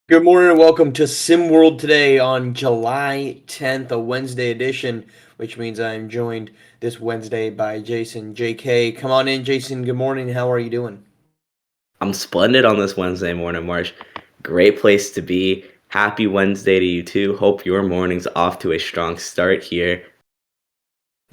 Good morning and welcome to SimWorld today on July 10th, a Wednesday edition, which means I'm joined this Wednesday by Jason JK. Come on in, Jason. Good morning. How are you doing? I'm splendid on this Wednesday morning, Marsh. Great place to be. Happy Wednesday to you too. Hope your morning's off to a strong start here.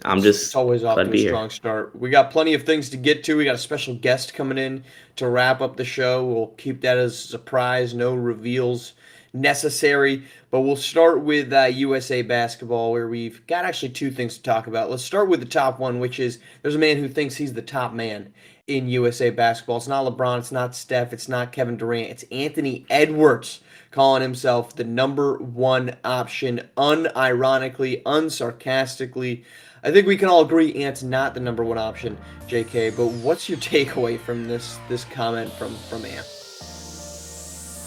I'm It's just always off glad to to a be here. strong start. We got plenty of things to get to. We got a special guest coming in to wrap up the show. We'll keep that as a surprise. No reveals necessary. But we'll start with USA basketball, where we've got actually two things to talk about. Let's start with the top one, which is there's a man who thinks he's the top man in USA basketball. It's not LeBron, it's not Steph, it's not Kevin Durant, it's Anthony Edwards calling himself the number one option, unironically, unsarcastically. I think we can all agree Ant's not the number one option, JK. But what's your takeaway from this comment from Ant?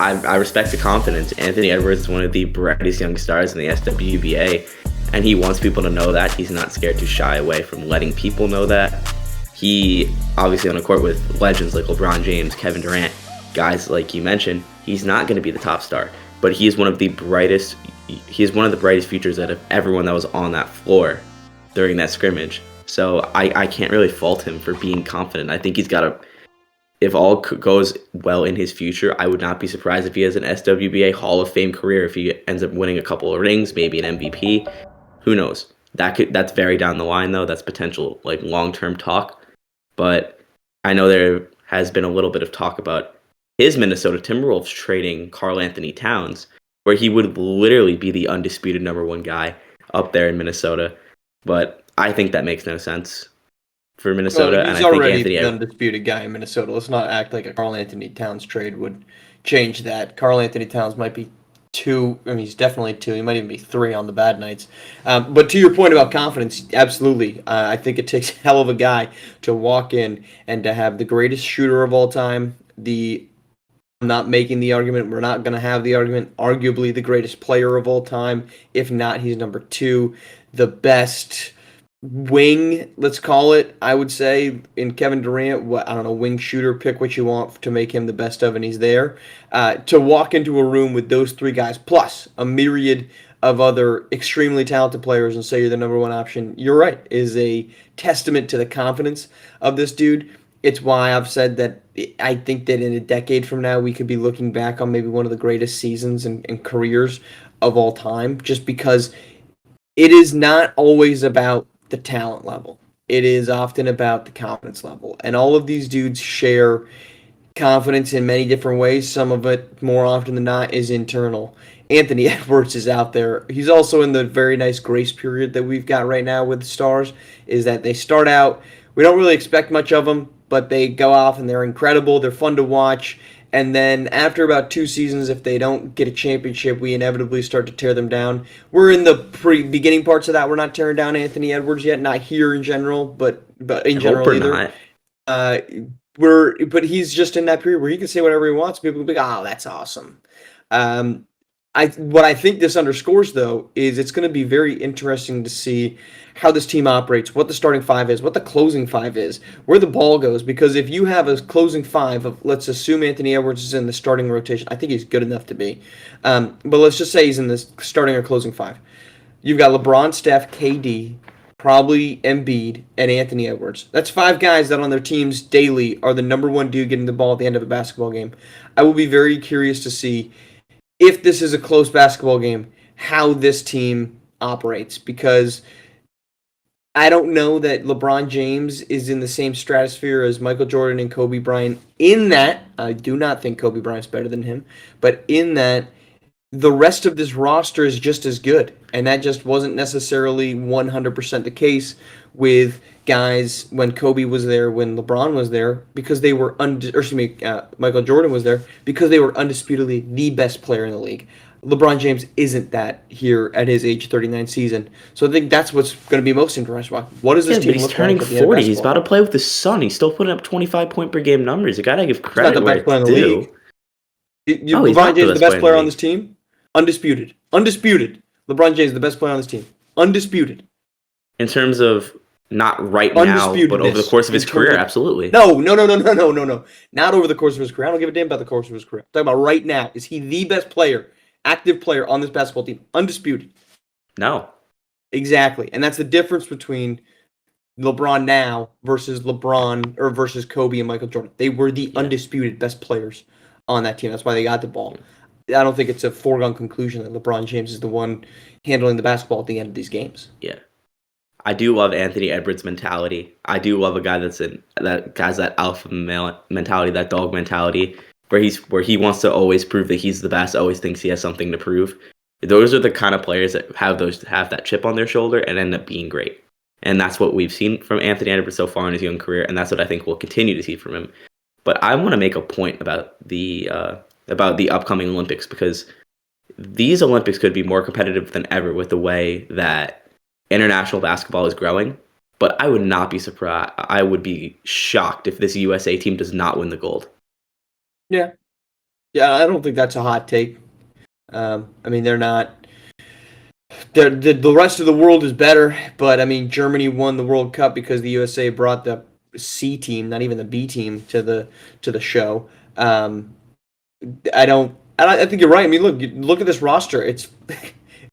I respect the confidence. Anthony Edwards is one of the brightest young stars in the SWBA, and he wants people to know that. He's not scared to shy away from letting people know that. He, obviously on a court with legends like LeBron James, Kevin Durant, guys like you mentioned, he's not going to be the top star, but he is one of the brightest futures out of everyone that was on that floor during that scrimmage. So I can't really fault him for being confident. I think he's got a, if all goes well in his future, I would not be surprised if he has an SWBA Hall of Fame career, if he ends up winning a couple of rings, maybe an MVP. Who knows? That's very down the line though. That's potential like long-term talk. But I know there has been a little bit of talk about his Minnesota Timberwolves trading Karl Anthony Towns, where he would literally be the undisputed number one guy up there in Minnesota. But I think that makes no sense for Well, Minnesota, and he's I think already Anthony. the undisputed guy in Minnesota. Let's not act like a Karl Anthony Towns trade would change that. Karl Anthony Towns might be two. I mean, he's definitely two. He might even be three on the bad nights. But to your point about confidence, absolutely. I think it takes a hell of a guy to walk in and to have the greatest shooter of all time. I'm not making the argument. We're not going to have the argument. Arguably the greatest player of all time. If not, he's number two. The best wing, let's call it, I would say, in Kevin Durant. What, I don't know, wing shooter, pick what you want to make him the best of, and he's there. To walk into a room with those three guys, plus a myriad of other extremely talented players, and say you're the number one option, you're right, is a testament to the confidence of this dude. It's why I've said that I think that in a decade from now, we could be looking back on maybe one of the greatest seasons and careers of all time, just because it is not always about the talent level. It is often about the confidence level. And all of these dudes share confidence in many different ways. Some of it, more often than not, is internal. Anthony Edwards is out there. He's also in the very nice grace period that we've got right now with the stars, is that they start out, we don't really expect much of them, but they go off and they're incredible. They're fun to watch. And then after about two seasons, if they don't get a championship, we inevitably start to tear them down. We're in the beginning parts of that. We're not tearing down Anthony Edwards yet, not here in general, but in I hope general we're either. not. Uh, but he's just in that period where he can say whatever he wants. People will be like, "Oh, that's awesome." Um, what I think this underscores though is it's going to be very interesting to see how this team operates, what the starting five is, what the closing five is, where the ball goes. Because if you have a closing five of, let's assume Anthony Edwards is in the starting rotation, I think he's good enough to be. But let's just say he's in the starting or closing five. You've got LeBron, Steph, KD, probably Embiid, and Anthony Edwards. That's five guys that on their teams daily are the number one dude getting the ball at the end of a basketball game. I will be very curious to see if this is a close basketball game, how this team operates, because I don't know that LeBron James is in the same stratosphere as Michael Jordan and Kobe Bryant. In that, I do not think Kobe Bryant's better than him, but in that, the rest of this roster is just as good, and that just wasn't necessarily 100% the case with guys when Kobe was there, when LeBron was there, because they were Michael Jordan was there because they were undisputedly the best player in the league. LeBron James isn't that here at his age 39 season, so I think that's what's going to be most interesting. What does this Yeah, but team he's look like turning at the end of 40. He's basketball about to game? play with the Sun. He's still putting up 25 point per game numbers. You gotta give He's not the credit where best player it's in the league. due. Oh, he's LeBron not the James is the best player best in the player on this league. team, undisputed, undisputed. LeBron James is the best player on this team, undisputed. In terms of Not right now, but over the course of his career, absolutely. No. Not over the course of his career. I don't give a damn about the course of his career. I'm talking about right now. Is he the best player, active player on this basketball team? Undisputed. No. Exactly. And that's the difference between LeBron now versus LeBron or versus Kobe and Michael Jordan. They were the undisputed best players on that team. That's why they got the ball. I don't think it's a foregone conclusion that LeBron James is the one handling the basketball at the end of these games. Yeah. I do love Anthony Edwards' mentality. I do love a guy that has that alpha male mentality, that dog mentality, where he wants to always prove that he's the best, always thinks he has something to prove. Those are the kind of players that have that chip on their shoulder and end up being great. And that's what we've seen from Anthony Edwards so far in his young career, and that's what I think we'll continue to see from him. But I want to make a point about the upcoming Olympics, because these Olympics could be more competitive than ever with the way that international basketball is growing. But I would not be surprised. I would be shocked if this USA team does not win the gold. Yeah, I don't think that's a hot take. I mean, they're not. The rest of the world is better, but I mean, Germany won the World Cup because the USA brought the C team, not even the B team, to the show. I think you're right. I mean, look at this roster. It's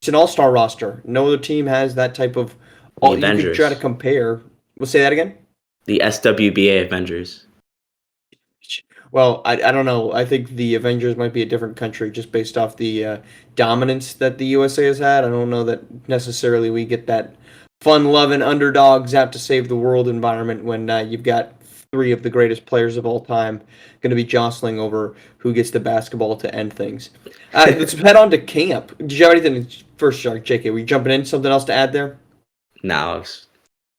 an all-star roster. No other team has that type of. You can try to compare. We'll say that again. The SWBA Avengers. Well, I don't know. I think the Avengers might be a different country just based off the dominance that the USA has had. I don't know that necessarily we get that fun-loving underdogs out to save the world environment when you've got three of the greatest players of all time going to be jostling over who gets the basketball to end things. Let's head on to camp. Did you have anything first, JK? Were you jumping in? Something else to add there? No,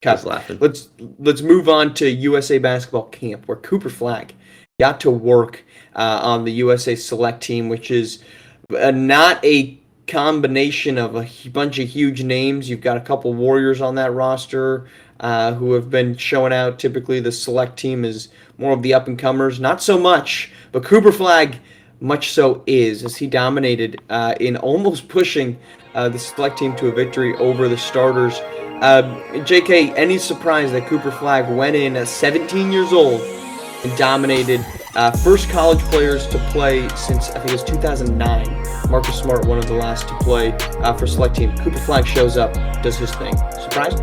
I was laughing. Let's move on to USA basketball camp, where Cooper Flagg got to work on the USA select team, which is not a combination of a bunch of huge names. You've got a couple Warriors on that roster who have been showing out. Typically, the select team is more of the up-and-comers. Not so much, but Cooper Flagg much so is, as he dominated in almost pushing the select team to a victory over the starters. JK, any surprise that Cooper Flagg went in at 17 years old and dominated first college players to play since, I think it was 2009. Marcus Smart, one of the last to play for select team. Cooper Flagg shows up, does his thing. Surprised?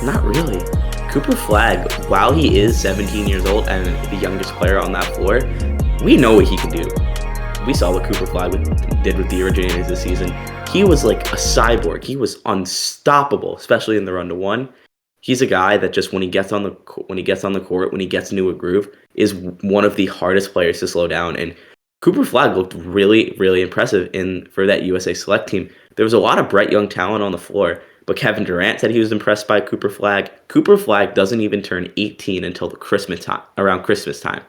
Not really. Cooper Flagg, while he is 17 years old and the youngest player on that floor, we know what he can do. We saw what Cooper Flagg did with the Originators this season. He was like a cyborg. He was unstoppable, especially in the run to one. He's a guy that just when he gets on the court, when he gets into a groove, is one of the hardest players to slow down. And Cooper Flagg looked really, really impressive for that USA select team. There was a lot of bright young talent on the floor, but Kevin Durant said he was impressed by Cooper Flagg. Cooper Flagg doesn't even turn 18 until around Christmas time.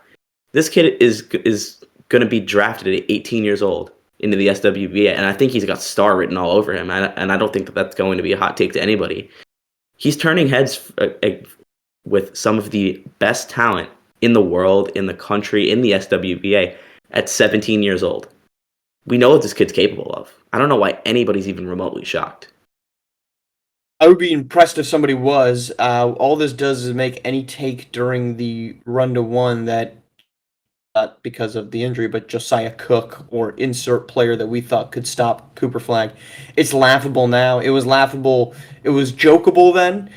This kid is going to be drafted at 18 years old into the SWBA, and I think he's got star written all over him. And I don't think that's going to be a hot take to anybody. He's turning heads with some of the best talent in the world, in the country, in the SWBA at 17 years old. We know what this kid's capable of. I don't know why anybody's even remotely shocked. I would be impressed if somebody was. All this does is make any take during the run to one that, not because of the injury, but Josiah Cook or insert player that we thought could stop Cooper Flagg. It's laughable now. It was laughable. It was jokeable then.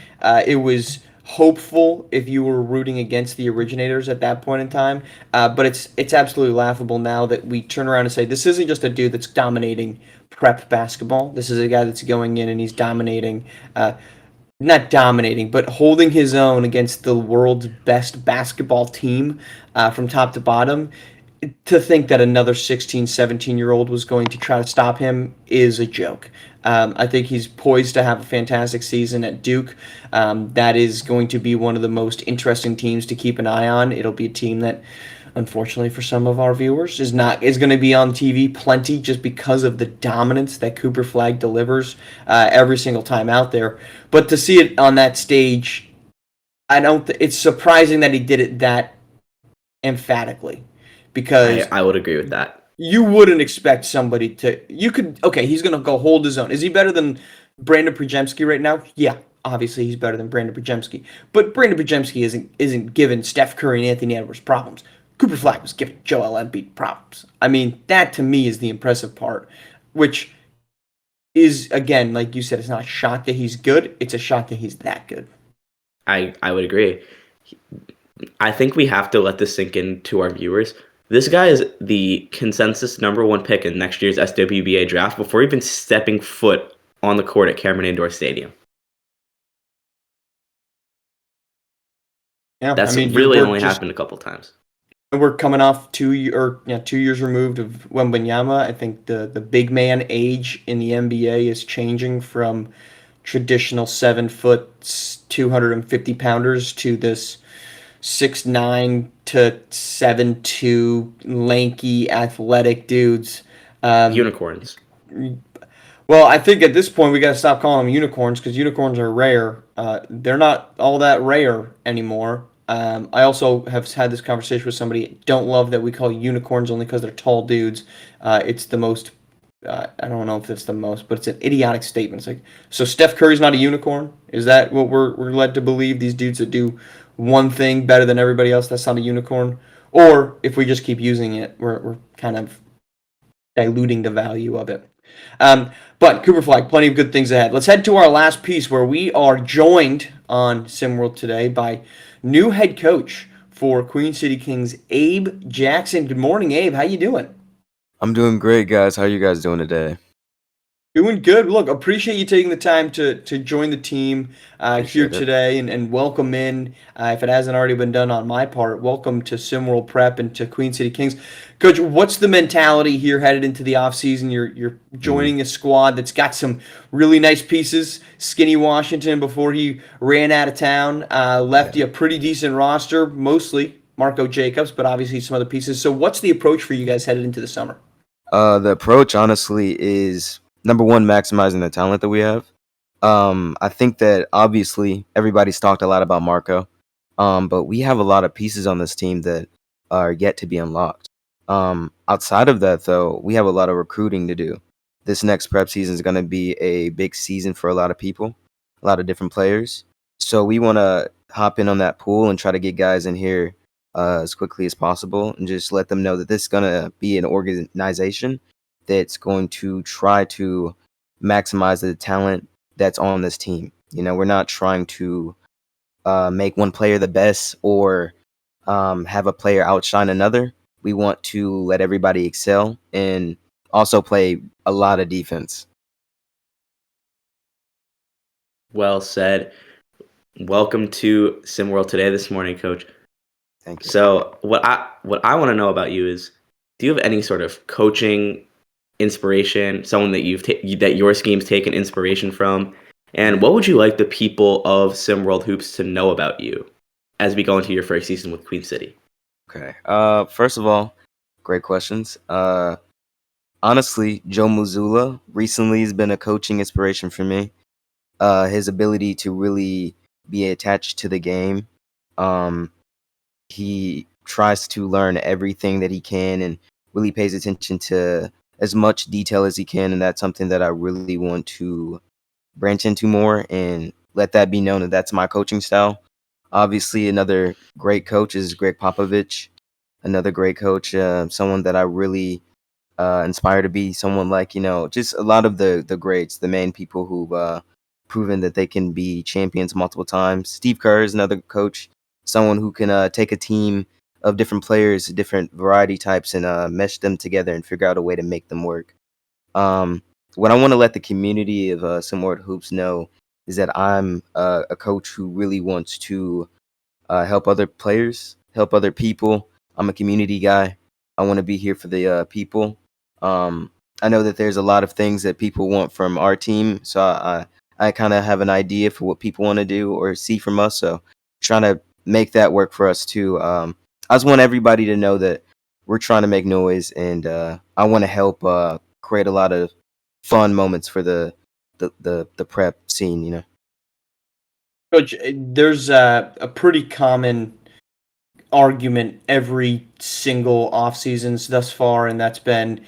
It was hopeful if you were rooting against the Originators at that point in time. But it's absolutely laughable now that we turn around and say, this isn't just a dude that's dominating prep basketball. This is a guy that's going in and he's dominating, not dominating, but holding his own against the world's best basketball team from top to bottom. To think that another 16, 17-year-old was going to try to stop him is a joke. I think he's poised to have a fantastic season at Duke. That is going to be one of the most interesting teams to keep an eye on. It'll be a team that, unfortunately for some of our viewers, is going to be on TV plenty just because of the dominance that Cooper Flagg delivers every single time out there. But to see it on that stage, it's surprising that he did it that emphatically, because I would agree with that. You wouldn't expect somebody to. He's going to go hold his own. Is he better than Brandon Przemski right now? Yeah, obviously he's better than Brandon Bajemski. But Brandon Bajemski isn't giving Steph Curry and Anthony Edwards problems. Cooper Flagg was giving Joel Embiid problems. I mean, that to me is the impressive part, which is, again, like you said, it's not a shock that he's good. It's a shock that he's that good. I would agree. I think we have to let this sink into our viewers. This guy is the consensus number one pick in next year's SWBA draft before even stepping foot on the court at Cameron Indoor Stadium. Yeah, That's really only happened a couple times. We're coming off 2 years removed of Wembanyama. I think the big man age in the NBA is changing from traditional 7 foot, 250 pounders to this 6'9" to 7'2" lanky athletic dudes. Unicorns. Well, I think at this point we got to stop calling them unicorns because unicorns are rare. They're not all that rare anymore. I also have had this conversation with somebody. Don't love that we call unicorns only because they're tall dudes. It's the most. I don't know if it's the most, but it's an idiotic statement. It's like, so Steph Curry's not a unicorn? Is that what we're led to believe? These dudes that do one thing better than everybody else, that's not a unicorn? Or if we just keep using it, we're kind of diluting the value of it. But Cooper Flagg, plenty of good things ahead. Let's head to our last piece where we are joined on SimWorld today by new head coach for Queen City Kings, Abe Jackson. Good morning, Abe. How you doing? I'm doing great, guys. How are you guys doing today? Doing good. Look, appreciate you taking the time to join the team here today and welcome in, if it hasn't already been done on my part, welcome to SimWorld Prep and to Queen City Kings. Coach, what's the mentality here headed into the offseason? You're joining a squad that's got some really nice pieces. Skinny Washington, before he ran out of town, left you a pretty decent roster, mostly Marco Jacobs, but obviously some other pieces. So what's the approach for you guys headed into the summer? The approach, honestly, is number one, maximizing the talent that we have. I think that obviously everybody's talked a lot about Marco, but we have a lot of pieces on this team that are yet to be unlocked. Outside of that, though, we have a lot of recruiting to do. This next prep season is going to be a big season for a lot of people, a lot of different players. So we want to hop in on that pool and try to get guys in here as quickly as possible and just let them know that this is going to be an organization that's going to try to maximize the talent that's on this team. You know, we're not trying to make one player the best or have a player outshine another. We want to let everybody excel and also play a lot of defense. Well said. Welcome to SimWorld today this morning, Coach. Thank you. So what I want to know about you is, do you have any sort of coaching inspiration, someone that that your scheme's taken inspiration from, and what would you like the people of SimWorld Hoops to know about you as we go into your first season with Queen City? Okay. First of all, great questions. Honestly, Joe Mazzulla recently has been a coaching inspiration for me. His ability to really be attached to the game. He tries to learn everything that he can and really pays attention to as much detail as he can, and that's something that I really want to branch into more and let that be known that that's my coaching style. Obviously, another great coach is Greg Popovich, another great coach, someone that I really inspire to be someone like, you know, just a lot of the greats, the main people who've proven that they can be champions multiple times. Steve Kerr is another coach, someone who can take a team of different players, different variety types, and mesh them together and figure out a way to make them work. What I want to let the community of SimWorld Hoops know is that I'm a coach who really wants to help other players, help other people. I'm a community guy. I want to be here for the people. I know that there's a lot of things that people want from our team, so I kind of have an idea for what people want to do or see from us. So trying to make that work for us too. I just want everybody to know that we're trying to make noise, and I want to help create a lot of fun moments for the prep scene. You know, Coach, there's a pretty common argument every single off seasons thus far, and that's been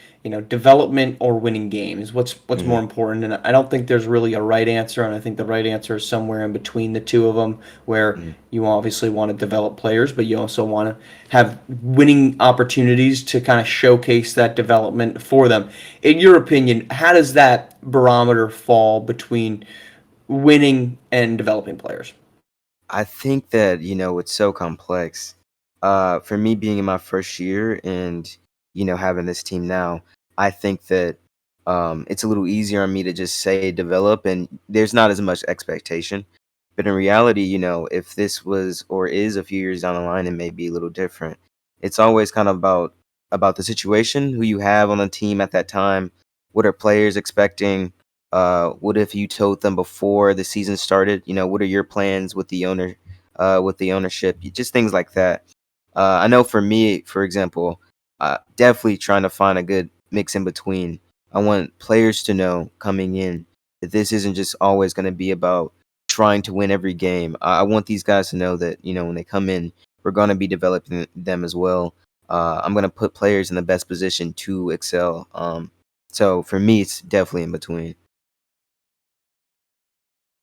development or winning games. What's more important? And I don't think there's really a right answer, and I think the right answer is somewhere in between the two of them, where you obviously want to develop players, but you also want to have winning opportunities to kind of showcase that development for them. In your opinion, how does that barometer fall between winning and developing players? I think that, it's so complex. For me being in my first year and, having this team now, I think that it's a little easier on me to just say develop and there's not as much expectation. But in reality, if this was or is a few years down the line, it may be a little different. It's always kind of about the situation, who you have on the team at that time, what are players expecting, what if you told them before the season started? What are your plans with the ownership? Just things like that. I know for me, for example, definitely trying to find a good mix in between. I want players to know coming in that this isn't just always going to be about trying to win every game. I want these guys to know that when they come in, we're going to be developing them as well. I'm going to put players in the best position to excel. So for me, it's definitely in between.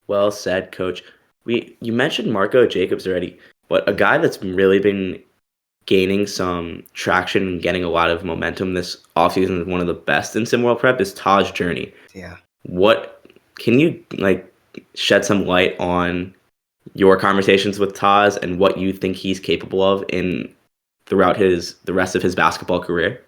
Well said, Coach. You mentioned Marco Jacobs already, but a guy that's really been gaining some traction and getting a lot of momentum this offseason is one of the best in SimWorld Prep is Taj Journey. Yeah. What can you shed some light on your conversations with Taj and what you think he's capable of in throughout the rest of his basketball career?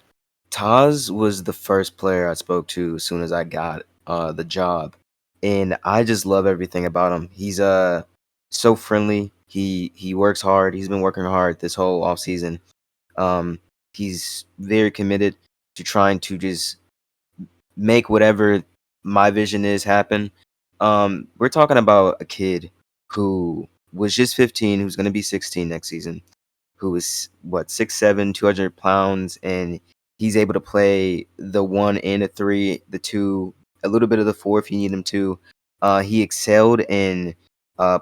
Taz was the first player I spoke to as soon as I got the job, and I just love everything about him. He's so friendly. He works hard. He's been working hard this whole off season. He's very committed to trying to just make whatever my vision is happen. We're talking about a kid who was just 15, who's going to be 16 next season, who is what 6'7", 200 pounds, and he's able to play the 1 and the 3, the 2, a little bit of the 4 if you need him to. He excelled in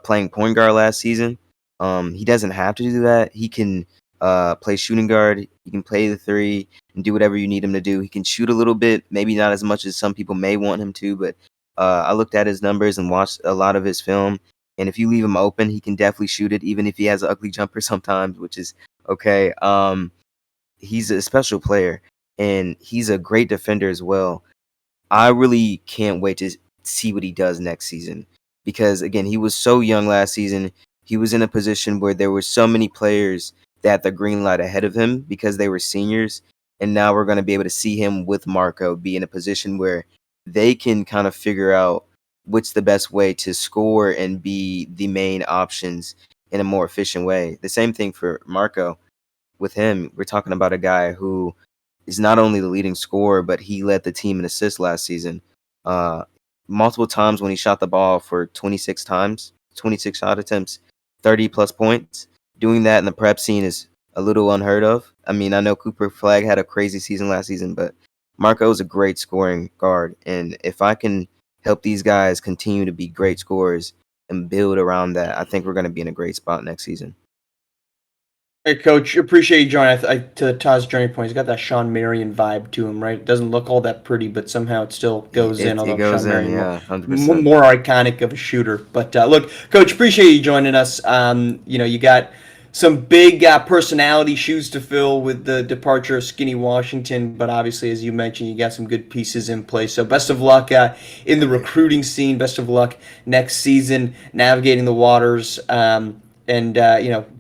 playing point guard last season. He doesn't have to do that. He can play shooting guard. He can play the 3 and do whatever you need him to do. He can shoot a little bit, maybe not as much as some people may want him to, but I looked at his numbers and watched a lot of his film. And if you leave him open, he can definitely shoot it, even if he has an ugly jumper sometimes, which is okay. He's a special player, and he's a great defender as well. I really can't wait to see what he does next season because, again, he was so young last season. He was in a position where there were so many players that had the green light ahead of him because they were seniors. And now we're going to be able to see him with Marco be in a position where they can kind of figure out what's the best way to score and be the main options in a more efficient way. The same thing for Marco. With him, we're talking about a guy who is not only the leading scorer, but he led the team in assists last season. Uh, Multiple times when he shot the ball for 26 times, 26 shot attempts, 30 plus points. Doing that in the prep scene is a little unheard of. I mean, I know Cooper Flagg had a crazy season last season, but Marco is a great scoring guard. And if I can help these guys continue to be great scorers and build around that, I think we're going to be in a great spot next season. Hey, Coach, appreciate you joining. To Todd's journey point, he's got that Sean Marion vibe to him, right? It doesn't look all that pretty, but somehow it still goes in. It Although goes Sean in, Marion yeah, 100%. more iconic of a shooter. But look, Coach, appreciate you joining us. You got some big personality shoes to fill with the departure of Skinny Washington, but obviously, as you mentioned, you got some good pieces in place. So best of luck in the recruiting scene. Best of luck next season, navigating the waters. And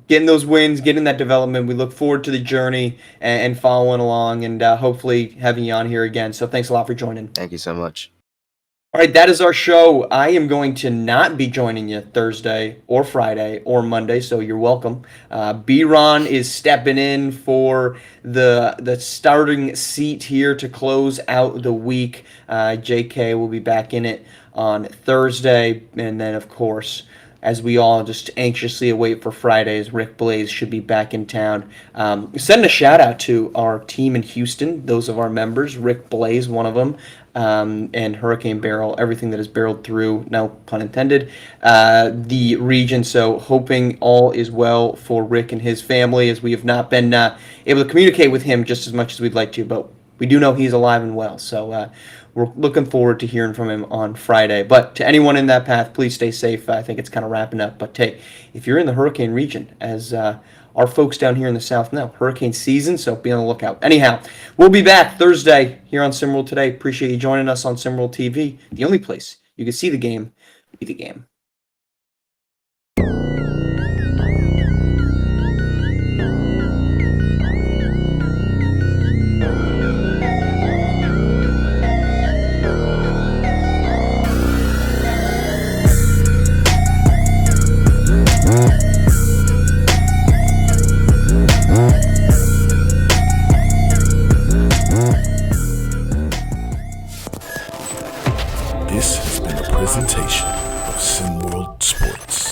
getting those wins, getting that development. We look forward to the journey and following along, and hopefully having you on here again. So thanks a lot for joining. Thank you so much. All right, that is our show. I am going to not be joining you Thursday or Friday or Monday, so you're welcome. B-Ron is stepping in for the starting seat here to close out the week. JK will be back in it on Thursday, and then, of course, as we all just anxiously await for Fridays. Rick Blaze should be back in town. Send a shout out to our team in Houston, those of our members, Rick Blaze, one of them, and Hurricane Barrel, everything that is barreled through, no pun intended, the region. So hoping all is well for Rick and his family, as we have not been able to communicate with him just as much as we'd like to, but we do know he's alive and well. So we're looking forward to hearing from him on Friday. But to anyone in that path, please stay safe. I think it's kind of wrapping up. But hey, if you're in the hurricane region, as our folks down here in the South know, hurricane season, so be on the lookout. Anyhow, we'll be back Thursday here on SimWorld Today. Appreciate you joining us on SimWorld TV, the only place you can see the game, be the game. This has been a presentation of SimWorld Sports.